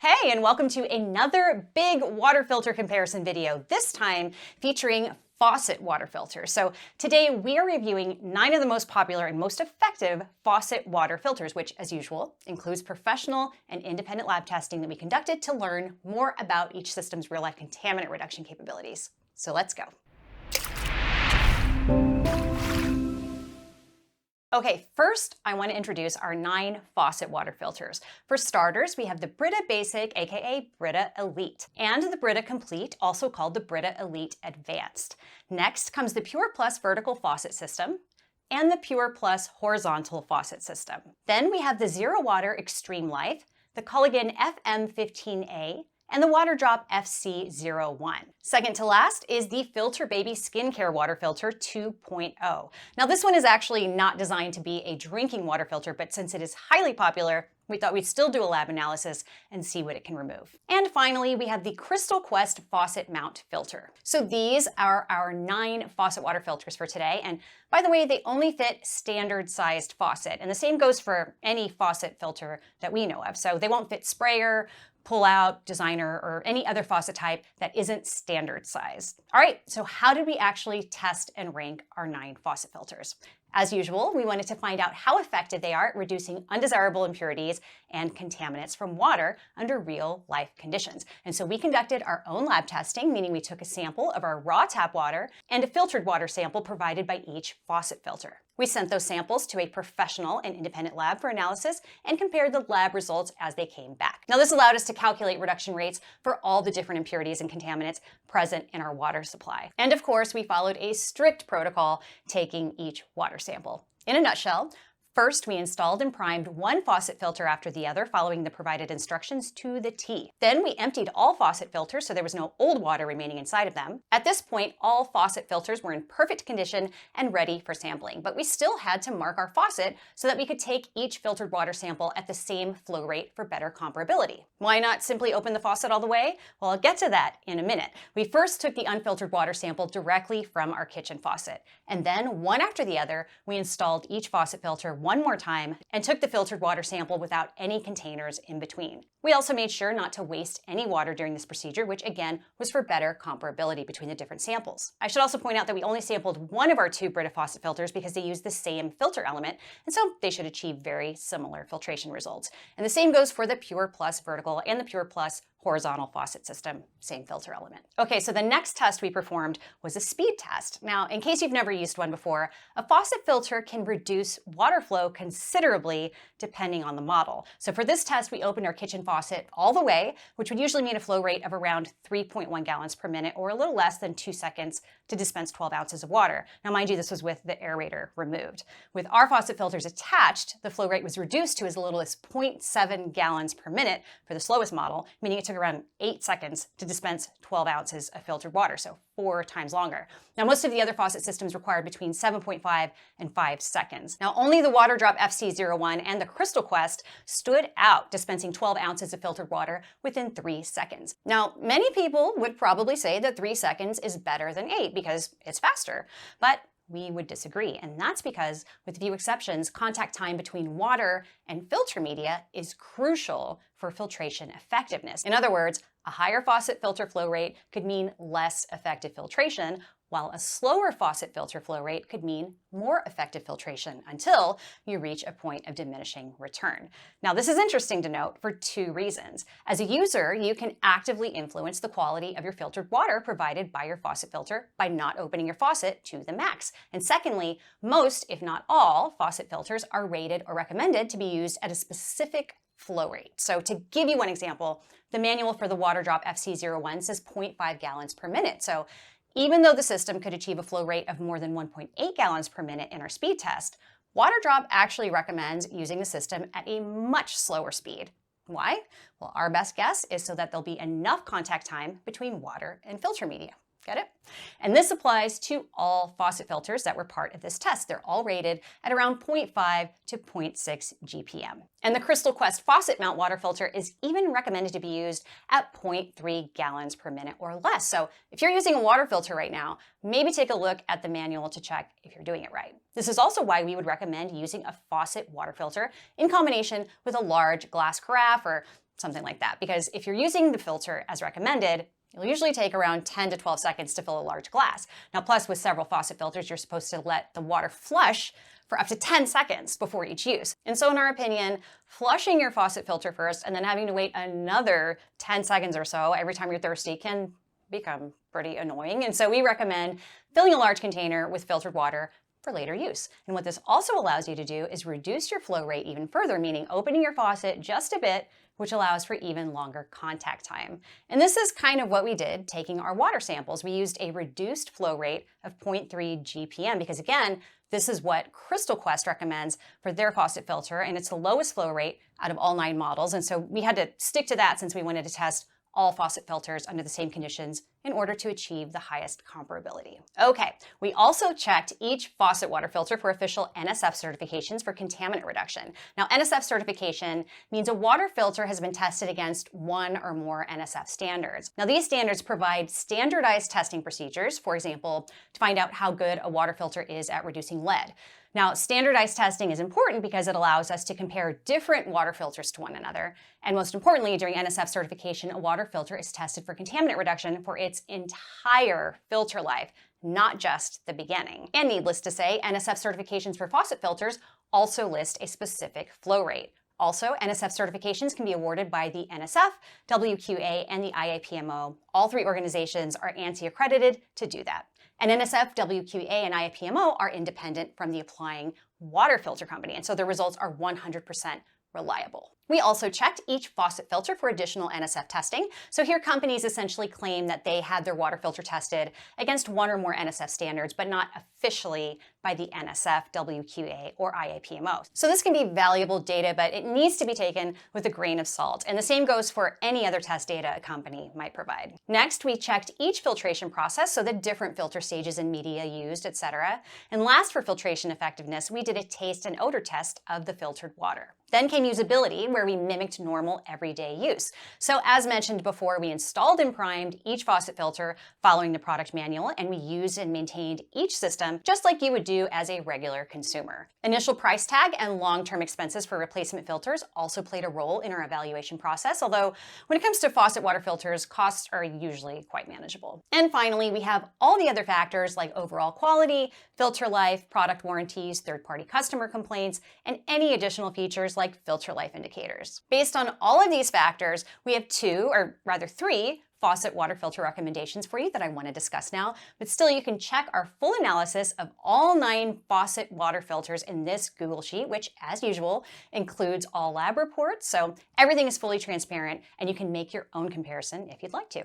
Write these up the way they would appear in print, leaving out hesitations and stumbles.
Hey, and welcome to another big water filter comparison video, this time featuring faucet water filters. So today we are reviewing 9 of the most popular and most effective faucet water filters, which as usual includes professional and independent lab testing that we conducted to learn more about each system's real-life contaminant reduction capabilities. So let's go. Okay, first I want to introduce our 9 faucet water filters. For starters, we have the Brita Basic, aka Brita Elite, and the Brita Complete, also called the Brita Elite Advanced. Next comes the Pure Plus vertical faucet system and the Pure Plus horizontal faucet system. Then we have the ZeroWater Extreme Life, the Culligan FM15A, and the waterdrop FC01. Second to last is the Filter Baby Skincare Water Filter 2.0. Now this one is actually not designed to be a drinking water filter, but since it is highly popular, we thought we'd still do a lab analysis and see what it can remove. And finally, we have the Crystal Quest Faucet Mount Filter. So these are our 9 faucet water filters for today. And by the way, they only fit standard sized faucet. And the same goes for any faucet filter that we know of. So they won't fit sprayer, pull-out, designer, or any other faucet type that isn't standard sized. All right, so how did we actually test and rank our 9 faucet filters? As usual, we wanted to find out how effective they are at reducing undesirable impurities and contaminants from water under real-life conditions. And so we conducted our own lab testing, meaning we took a sample of our raw tap water and a filtered water sample provided by each faucet filter. We sent those samples to a professional and independent lab for analysis and compared the lab results as they came back. Now, this allowed us to calculate reduction rates for all the different impurities and contaminants present in our water supply. And of course, we followed a strict protocol taking each water sample. In a nutshell, first, we installed and primed one faucet filter after the other, following the provided instructions to the T. Then we emptied all faucet filters so there was no old water remaining inside of them. At this point, all faucet filters were in perfect condition and ready for sampling, but we still had to mark our faucet so that we could take each filtered water sample at the same flow rate for better comparability. Why not simply open the faucet all the way? Well, I'll get to that in a minute. We first took the unfiltered water sample directly from our kitchen faucet, and then one after the other, we installed each faucet filter one more time and took the filtered water sample without any containers in between. We also made sure not to waste any water during this procedure, which again was for better comparability between the different samples. I should also point out that we only sampled one of our 2 Brita faucet filters because they use the same filter element, and so they should achieve very similar filtration results. And the same goes for the Pure Plus vertical and the Pure Plus horizontal faucet system, same filter element. Okay, so the next test we performed was a speed test. Now, in case you've never used one before, a faucet filter can reduce water flow considerably depending on the model. So for this test, we opened our kitchen faucet all the way, which would usually mean a flow rate of around 3.1 gallons per minute, or a little less than 2 seconds to dispense 12 ounces of water. Now, mind you, this was with the aerator removed. With our faucet filters attached, the flow rate was reduced to as little as 0.7 gallons per minute for the slowest model, meaning it took around 8 seconds to dispense 12 ounces of filtered water, so 4 times longer. Now, most of the other faucet systems required between 7.5 and 5 seconds. Now, only the waterdrop FC01 and the Crystal Quest stood out, dispensing 12 ounces of filtered water within 3 seconds. Now, many people would probably say that 3 seconds is better than 8 because it's faster, but we would disagree, and that's because, with few exceptions, contact time between water and filter media is crucial for filtration effectiveness. In other words, a higher faucet filter flow rate could mean less effective filtration, while a slower faucet filter flow rate could mean more effective filtration until you reach a point of diminishing return. Now, this is interesting to note for 2 reasons. As a user, you can actively influence the quality of your filtered water provided by your faucet filter by not opening your faucet to the max. And secondly, most, if not all, faucet filters are rated or recommended to be used at a specific flow rate. So to give you one example, the manual for the waterdrop FC01 says 0.5 gallons per minute. So even though the system could achieve a flow rate of more than 1.8 gallons per minute in our speed test, waterdrop actually recommends using the system at a much slower speed. Why? Well, our best guess is so that there'll be enough contact time between water and filter media. Get it? And this applies to all faucet filters that were part of this test. They're all rated at around 0.5 to 0.6 GPM. And the Crystal Quest faucet mount water filter is even recommended to be used at 0.3 gallons per minute or less. So if you're using a water filter right now, maybe take a look at the manual to check if you're doing it right. This is also why we would recommend using a faucet water filter in combination with a large glass carafe or something like that. Because if you're using the filter as recommended, it'll usually take around 10 to 12 seconds to fill a large glass. Now, plus with several faucet filters, you're supposed to let the water flush for up to 10 seconds before each use. And so in our opinion, flushing your faucet filter first and then having to wait another 10 seconds or so every time you're thirsty can become pretty annoying. And so we recommend filling a large container with filtered water for later use. And what this also allows you to do is reduce your flow rate even further, meaning opening your faucet just a bit, which allows for even longer contact time. And this is kind of what we did taking our water samples. We used a reduced flow rate of 0.3 GPM because again, this is what Crystal Quest recommends for their faucet filter, and it's the lowest flow rate out of all 9 models. And so we had to stick to that since we wanted to test all faucet filters under the same conditions in order to achieve the highest comparability. Okay, we also checked each faucet water filter for official NSF certifications for contaminant reduction. Now, NSF certification means a water filter has been tested against 1 or more NSF standards. Now, these standards provide standardized testing procedures, for example, to find out how good a water filter is at reducing lead. Now, standardized testing is important because it allows us to compare different water filters to one another. And most importantly, during NSF certification, a water filter is tested for contaminant reduction for its entire filter life, not just the beginning. And needless to say, NSF certifications for faucet filters also list a specific flow rate. Also, NSF certifications can be awarded by the NSF, WQA, and the IAPMO. All 3 organizations are ANSI accredited to do that. And NSF, WQA, and IAPMO are independent from the applying water filter company, and so the results are 100% reliable. We also checked each faucet filter for additional NSF testing. So here companies essentially claim that they had their water filter tested against 1 or more NSF standards, but not officially by the NSF, WQA, or IAPMO. So this can be valuable data, but it needs to be taken with a grain of salt. And the same goes for any other test data a company might provide. Next, we checked each filtration process, so the different filter stages and media used, etc. And last, for filtration effectiveness, we did a taste and odor test of the filtered water. Then came usability, where we mimicked normal everyday use. So as mentioned before, we installed and primed each faucet filter following the product manual, and we used and maintained each system just like you would do as a regular consumer. Initial price tag and long-term expenses for replacement filters also played a role in our evaluation process, although when it comes to faucet water filters, costs are usually quite manageable. And finally, we have all the other factors like overall quality, filter life, product warranties, third-party customer complaints, and any additional features like filter life indicators. Based on all of these factors, we have 2, or rather 3, faucet water filter recommendations for you that I want to discuss now, but still you can check our full analysis of all 9 faucet water filters in this Google Sheet, which as usual includes all lab reports, so everything is fully transparent and you can make your own comparison if you'd like to.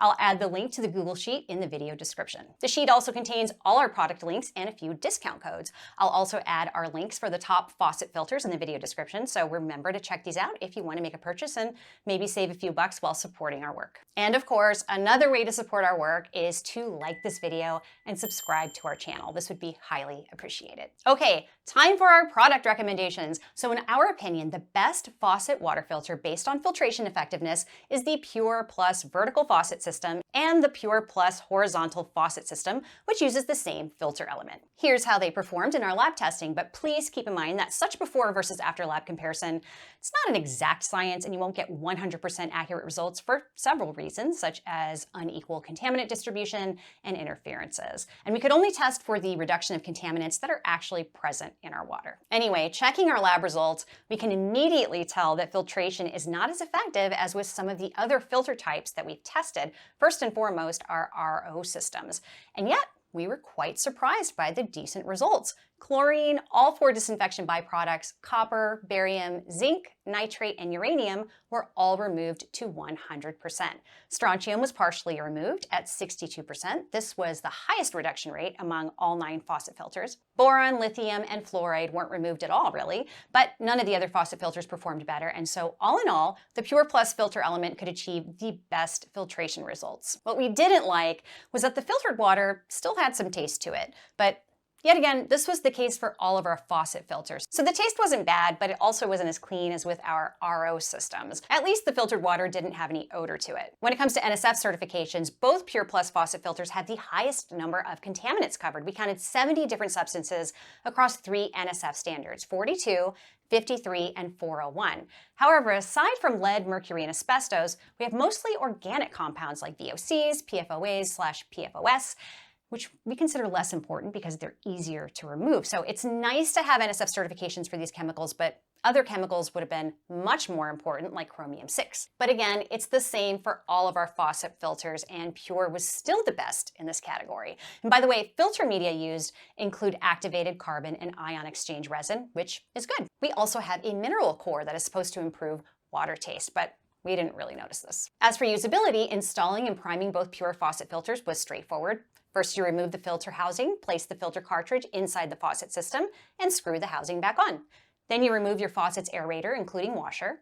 I'll add the link to the Google Sheet in the video description. The sheet also contains all our product links and a few discount codes. I'll also add our links for the top faucet filters in the video description, so remember to check these out if you want to make a purchase and maybe save a few bucks while supporting our work. And of course, another way to support our work is to like this video and subscribe to our channel. This would be highly appreciated. Okay, time for our product recommendations. So in our opinion, the best faucet water filter based on filtration effectiveness is the Pure Plus vertical faucet system and the Pure Plus horizontal faucet system, which uses the same filter element. Here's how they performed in our lab testing, but please keep in mind that such before versus after lab comparison, it's not an exact science and you won't get 100% accurate results for several reasons, such as unequal contaminant distribution and interferences. And we could only test for the reduction of contaminants that are actually present in our water. Anyway, checking our lab results, we can immediately tell that filtration is not as effective as with some of the other filter types that we've tested. First and foremost are RO systems. And yet, we were quite surprised by the decent results. Chlorine, all 4 disinfection byproducts, copper, barium, zinc, nitrate, and uranium were all removed to 100%. Strontium was partially removed at 62%. This was the highest reduction rate among all 9 faucet filters. Boron, lithium, and fluoride weren't removed at all, really, but none of the other faucet filters performed better, and so all in all, the Pure Plus filter element could achieve the best filtration results. What we didn't like was that the filtered water still had some taste to it, but yet again, this was the case for all of our faucet filters. So the taste wasn't bad, but it also wasn't as clean as with our RO systems. At least the filtered water didn't have any odor to it. When it comes to NSF certifications, both Pure Plus faucet filters had the highest number of contaminants covered. We counted 70 different substances across 3 NSF standards, 42, 53, and 401. However, aside from lead, mercury, and asbestos, we have mostly organic compounds like VOCs, PFOAs/PFOS, which we consider less important because they're easier to remove. So it's nice to have NSF certifications for these chemicals, but other chemicals would have been much more important, like chromium-6. But again, it's the same for all of our faucet filters, and Pure was still the best in this category. And by the way, filter media used include activated carbon and ion exchange resin, which is good. We also have a mineral core that is supposed to improve water taste, but we didn't really notice this. As for usability, installing and priming both Pure faucet filters was straightforward. First, you remove the filter housing, place the filter cartridge inside the faucet system, and screw the housing back on. Then you remove your faucet's aerator, including washer.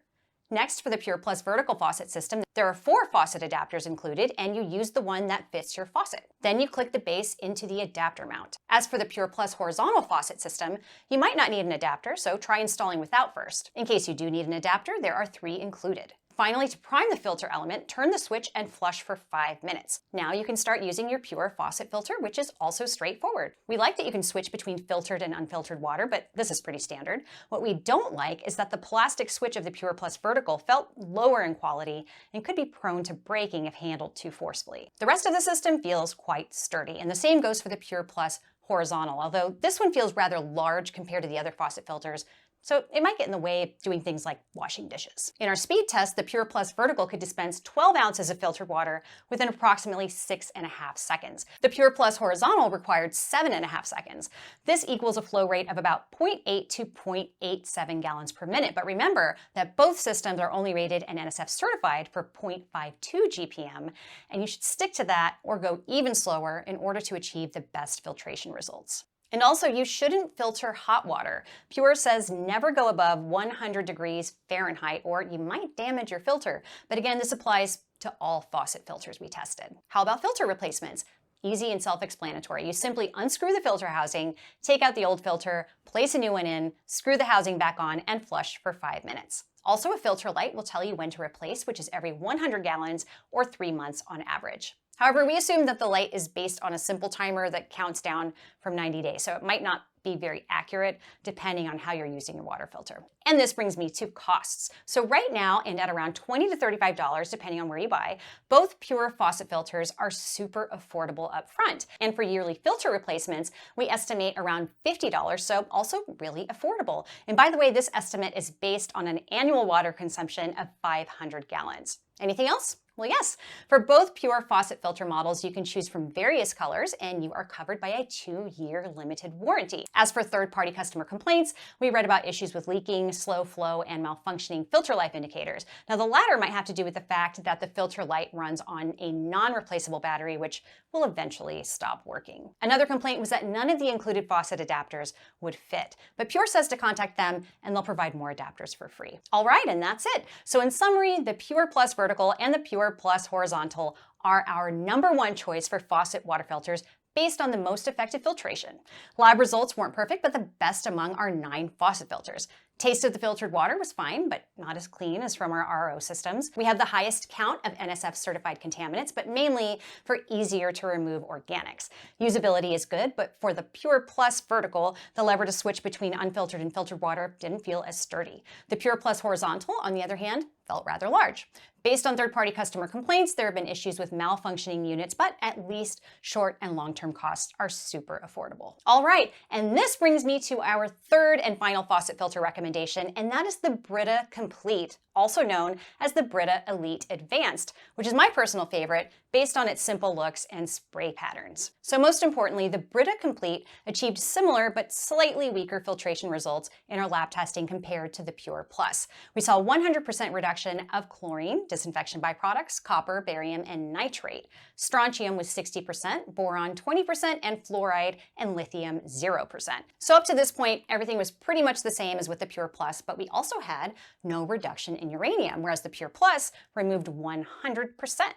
Next, for the Pure Plus vertical faucet system, there are 4 faucet adapters included, and you use the one that fits your faucet. Then you click the base into the adapter mount. As for the Pure Plus horizontal faucet system, you might not need an adapter, so try installing without first. In case you do need an adapter, there are 3 included. Finally, to prime the filter element, turn the switch and flush for 5 minutes. Now you can start using your Pure faucet filter, which is also straightforward. We like that you can switch between filtered and unfiltered water, but this is pretty standard. What we don't like is that the plastic switch of the Pure Plus vertical felt lower in quality and could be prone to breaking if handled too forcefully. The rest of the system feels quite sturdy, and the same goes for the Pure Plus horizontal, although this one feels rather large compared to the other faucet filters, so it might get in the way of doing things like washing dishes. In our speed test, the Pure Plus vertical could dispense 12 ounces of filtered water within approximately 6.5 seconds. The Pure Plus horizontal required 7.5 seconds. This equals a flow rate of about 0.8 to 0.87 gallons per minute. But remember that both systems are only rated and NSF certified for 0.52 GPM, and you should stick to that or go even slower in order to achieve the best filtration results. And also, you shouldn't filter hot water. Pure says never go above 100 degrees Fahrenheit or you might damage your filter. But again, this applies to all faucet filters we tested. How about filter replacements? Easy and self-explanatory. You simply unscrew the filter housing, take out the old filter, place a new one in, screw the housing back on, and flush for 5 minutes. Also, a filter light will tell you when to replace, which is every 100 gallons or 3 months on average. However, we assume that the light is based on a simple timer that counts down from 90 days, so it might not be very accurate depending on how you're using your water filter. And this brings me to costs. So right now, and at around $20 to $35, depending on where you buy, both Pure faucet filters are super affordable up front. And for yearly filter replacements, we estimate around $50, so also really affordable. And by the way, this estimate is based on an annual water consumption of 500 gallons. Anything else? Well, yes. For both Pure faucet filter models, you can choose from various colors, and you are covered by a 2-year limited warranty. As for third-party customer complaints, we read about issues with leaking, slow flow, and malfunctioning filter life indicators. Now, the latter might have to do with the fact that the filter light runs on a non-replaceable battery, which will eventually stop working. Another complaint was that none of the included faucet adapters would fit, but Pure says to contact them, and they'll provide more adapters for free. All right, and that's it. So in summary, the Pure Plus vertical and the Pure Plus horizontal are our #1 choice for faucet water filters based on the most effective filtration. Lab results weren't perfect, but the best among our 9 faucet filters. Taste of the filtered water was fine, but not as clean as from our RO systems. We have the highest count of NSF certified contaminants, but mainly for easier to remove organics. Usability is good, but for the Pure Plus vertical, the lever to switch between unfiltered and filtered water didn't feel as sturdy. The Pure Plus horizontal, on the other hand, felt rather large. Based on third-party customer complaints, there have been issues with malfunctioning units, but at least short and long-term costs are super affordable. All right, and this brings me to our third and final faucet filter recommendation, and that is the Brita Complete, also known as the Brita Elite Advanced, which is my personal favorite based on its simple looks and spray patterns. So most importantly, the Brita Complete achieved similar but slightly weaker filtration results in our lab testing compared to the Pure Plus. We saw 100% reduction of chlorine, disinfection byproducts, copper, barium, and nitrate. Strontium was 60%, boron 20%, and fluoride and lithium 0%. So up to this point, everything was pretty much the same as with the Pure Plus, but we also had no reduction in uranium, whereas the Pure Plus removed 100%.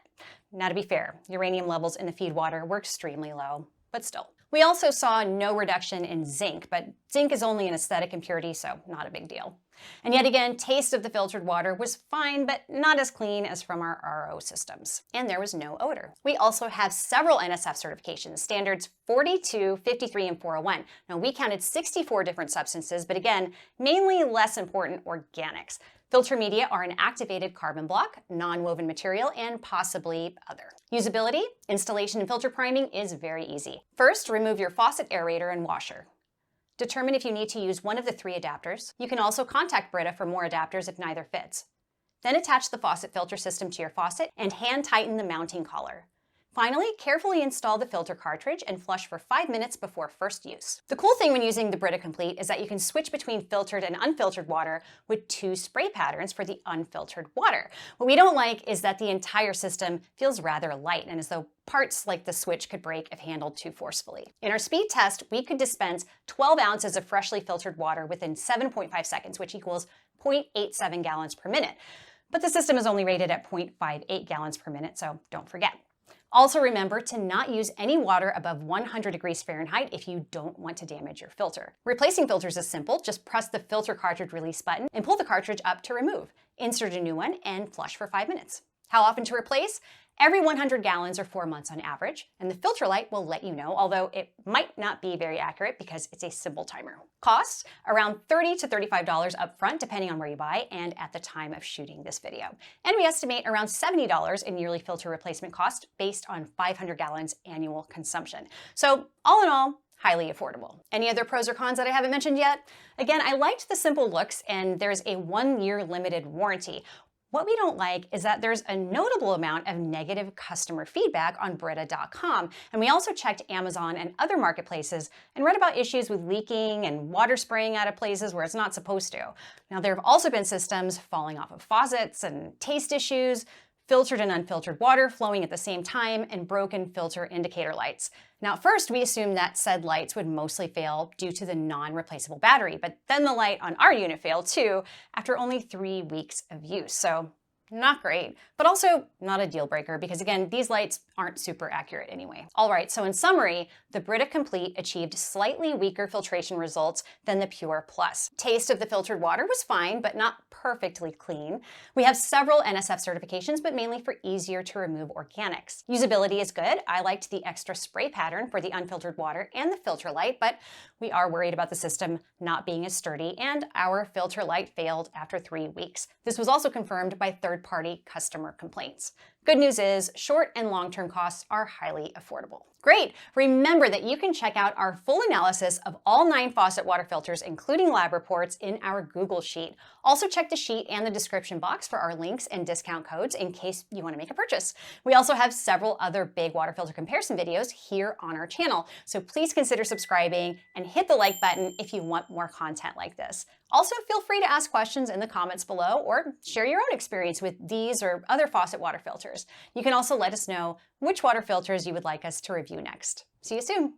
Now, to be fair, uranium levels in the feed water were extremely low, but still. We also saw no reduction in zinc, but zinc is only an aesthetic impurity, so not a big deal. And yet again, taste of the filtered water was fine, but not as clean as from our RO systems. And there was no odor. We also have several NSF certifications, standards 42, 53, and 401. Now, we counted 64 different substances, but again, mainly less important organics. Filter media are an activated carbon block, non-woven material, and possibly other. Usability, installation, and filter priming is very easy. First, remove your faucet aerator and washer. Determine if you need to use one of the 3 adapters. You can also contact Brita for more adapters if neither fits. Then attach the faucet filter system to your faucet and hand tighten the mounting collar. Finally, carefully install the filter cartridge and flush for 5 minutes before first use. The cool thing when using the Brita Complete is that you can switch between filtered and unfiltered water with 2 spray patterns for the unfiltered water. What we don't like is that the entire system feels rather light and as though parts like the switch could break if handled too forcefully. In our speed test, we could dispense 12 ounces of freshly filtered water within 7.5 seconds, which equals 0.87 gallons per minute. But the system is only rated at 0.58 gallons per minute, so don't forget. Also remember to not use any water above 100 degrees Fahrenheit if you don't want to damage your filter. Replacing filters is simple. Just press the filter cartridge release button and pull the cartridge up to remove. Insert a new one and flush for 5 minutes. How often to replace? Every 100 gallons or 4 months on average, and the filter light will let you know, although it might not be very accurate because it's a simple timer. Costs, around $30 to $35 up front, depending on where you buy and at the time of shooting this video. And we estimate around $70 in yearly filter replacement cost based on 500 gallons annual consumption. So all in all, highly affordable. Any other pros or cons that I haven't mentioned yet? Again, I liked the simple looks and there's a 1-year limited warranty. What we don't like is that there's a notable amount of negative customer feedback on Brita.com, and we also checked Amazon and other marketplaces and read about issues with leaking and water spraying out of places where it's not supposed to. Now, there have also been systems falling off of faucets and taste issues, filtered and unfiltered water flowing at the same time, and broken filter indicator lights. Now, at first, we assumed that said lights would mostly fail due to the non-replaceable battery, but then the light on our unit failed too after only 3 weeks of use. So not great, but also not a deal breaker because again, these lights aren't super accurate anyway. All right, so in summary, the Brita Complete achieved slightly weaker filtration results than the Pure Plus. Taste of the filtered water was fine, but not perfectly clean. We have several NSF certifications, but mainly for easier to remove organics. Usability is good. I liked the extra spray pattern for the unfiltered water and the filter light, but we are worried about the system not being as sturdy, and our filter light failed after 3 weeks. This was also confirmed by third-party customer complaints. Good news is short and long-term costs are highly affordable. Great! Remember that you can check out our full analysis of all 9 faucet water filters, including lab reports, in our Google Sheet. Also check the sheet and the description box for our links and discount codes in case you want to make a purchase. We also have several other big water filter comparison videos here on our channel, so please consider subscribing and hit the like button if you want more content like this. Also, feel free to ask questions in the comments below or share your own experience with these or other faucet water filters. You can also let us know which water filters you would like us to review next. See you soon!